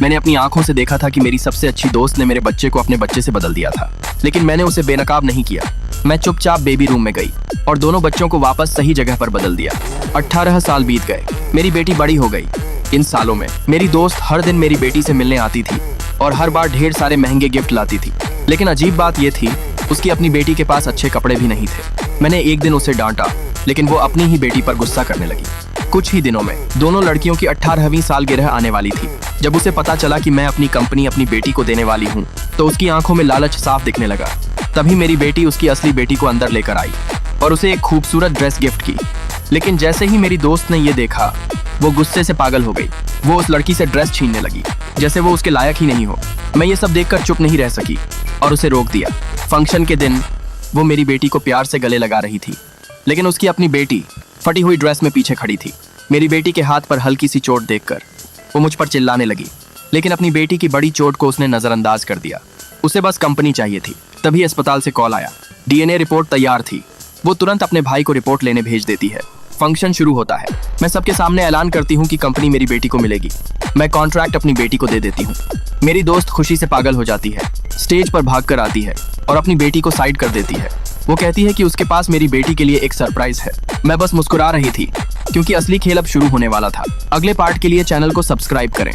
मैंने अपनी आंखों से देखा था कि मेरी सबसे अच्छी दोस्त ने मेरे बच्चे को अपने बच्चे से बदल दिया था, लेकिन मैंने उसे बेनकाब नहीं किया। मैं चुपचाप बेबी रूम में गई और दोनों बच्चों को वापस सही जगह पर बदल दिया। 18 साल बीत गए, मेरी बेटी बड़ी हो गई। इन सालों में मेरी दोस्त हर दिन मेरी बेटी से मिलने आती थी और हर बार ढेर सारे महंगे गिफ्ट लाती थी, लेकिन अजीब बात यह थी उसकी अपनी बेटी के पास अच्छे कपड़े भी नहीं थे। मैंने एक दिन उसे डांटा, लेकिन वो अपनी ही बेटी पर गुस्सा करने लगी। कुछ ही दिनों में दोनों लड़कियों की 18वीं सालगिरह आने वाली थी। जब उसे पता चला कि मैं अपनी कंपनी अपनी बेटी को देने वाली हूँ, तो उसकी आंखों में लालच साफ दिखने लगा। तभी मेरी बेटी उसकी असली बेटी को अंदर लेकर आई और उसे एक खूबसूरत ड्रेस गिफ्ट की। लेकिन जैसे ही मेरी दोस्त ने ये देखा, वो गुस्से से पागल हो गई। वो उस लड़की से ड्रेस छीनने लगी, जैसे वो उसके लायक ही नहीं हो। मैं ये सब देखकर चुप नहीं रह सकी और उसे रोक दिया। फंक्शन के दिन वो मेरी बेटी को प्यार से गले लगा रही थी, लेकिन उसकी अपनी बेटी फटी हुई ड्रेस में पीछे खड़ी थी। मेरी बेटी के हाथ पर हल्की सी चोट देखकर वो मुझ पर चिल्लाने लगी, लेकिन अपनी बेटी की बड़ी चोट को उसने नजरअंदाज कर दिया। उसे बस कंपनी चाहिए थी। तभी अस्पताल से कॉल आया। डीएनए रिपोर्ट तैयार थी। वो तुरंत अपने भाई को रिपोर्ट लेने भेज देती है। फंक्शन शुरू होता है। मैं सबके सामने ऐलान करती हूँ कि कंपनी मेरी बेटी को मिलेगी। मैं कॉन्ट्रैक्ट अपनी बेटी को दे देती हूँ। मेरी दोस्त खुशी से पागल हो जाती है, स्टेज पर भागकर आती है और अपनी बेटी को साइड कर देती है। वो कहती है कि उसके पास मेरी बेटी के लिए एक सरप्राइज है। मैं बस मुस्कुरा रही थी, क्योंकि असली खेल अब शुरू होने वाला था। अगले पार्ट के लिए चैनल को सब्सक्राइब करें।